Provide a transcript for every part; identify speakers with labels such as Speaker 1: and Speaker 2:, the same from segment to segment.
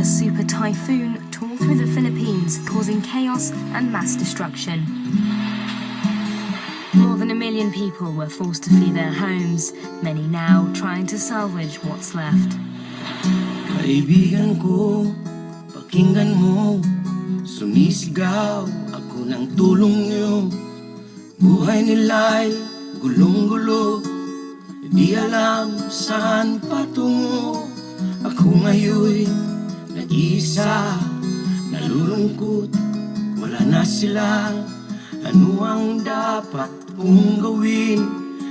Speaker 1: a super typhoon tore through the Philippines, causing chaos and mass destruction. More than 1 million people were forced to flee their homes, many now trying to salvage what's left.
Speaker 2: Kaibigan ko, pakinggan mo, sumisigaw ako ng tulong niyo. Buhay nila'y gulong-gulo, di alam saan patungo. Ako ngayon'y nag-iisa, nalulungkot, wala na sila. Ano ang dapat kong gawin?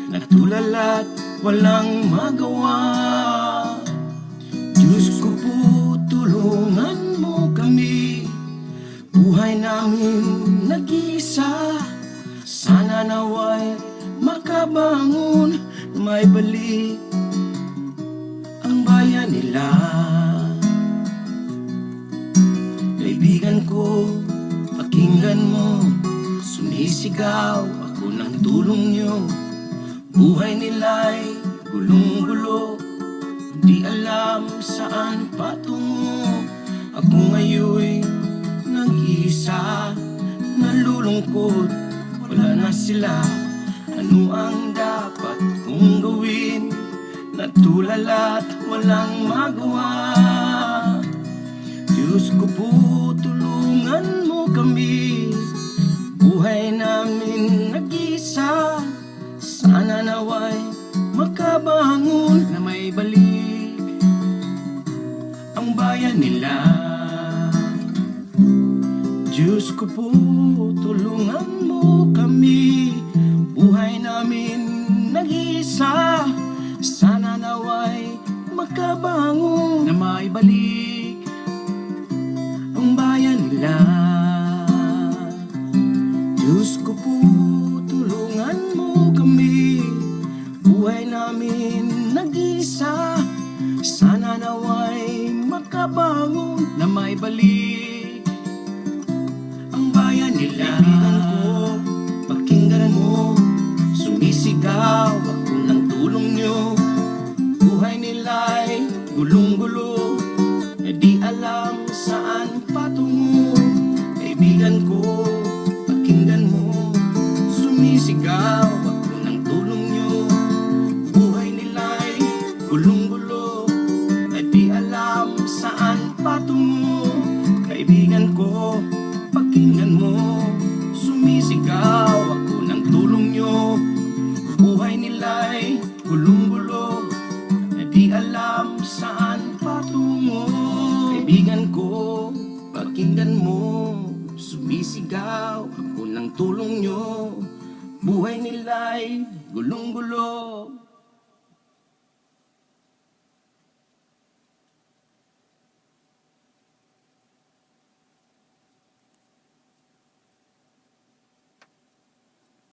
Speaker 2: Natulala't walang magawa. Diyos ko po, tulungan mo kami. Buhay namin nag-iisa, sana nawa'y makabangon, may balik ang bayan nila. Kaibigan ko, pakinggan mo, sumisigaw ako ng tulong niyo. Buhay nila'y gulong-gulo, di alam saan patungo. Ako ngayon'y nag-iisa, nalulungkot, wala na sila. Ano ang dapat kong gawin? Natulala't walang magawa. Diyos ko po, tulungan mo kami. Buhay namin nag-iisa, sana nawa'y makabangon na may balik ang bayan nila. Diyos ko po, tulungan mo kami. Buhay namin nag-iisa, sana nawa'y makabangon na may balik ang bayan nila. Diyos ko po, tulungan mo kami. Buhay namin nag-iisa, sana nawa'y makabangon na may balik ang bayan nila. Kaibigan ko, pakinggan mo, sumisigaw ako ng tulong niyo. Buhay nila'y gulong-gulo, di alam saan patungo. Kaibigan ko, pakinggan mo, sumisigaw ako ng tulong niyo. Buhay nila'y gulong-gulo, di alam saan patungo. Kaibigan ko, pakinggan mo, sumisigaw ako ng tulong niyo. Buhay nila'y gulong-gulo, di alam saan patungo. Kaibigan ko, pakinggan mo, sumisigaw ako ng tulong niyo. Buhay nila'y gulong-gulo,